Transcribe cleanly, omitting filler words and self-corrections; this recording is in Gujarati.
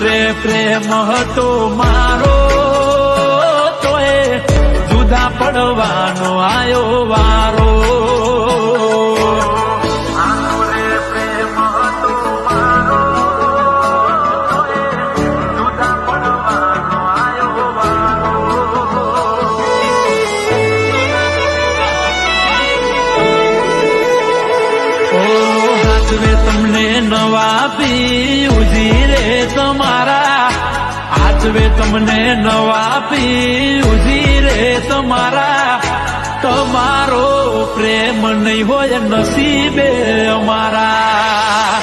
રે પ્રેમ હતો મારો તોય જુદા પડવાનો આયો વારો. તમને નવા પીઉજી રે તમારા આચવે તમને નવા પીઉજી રે તમારા. તમારો પ્રેમ નહીં હોય નસીબે અમારા.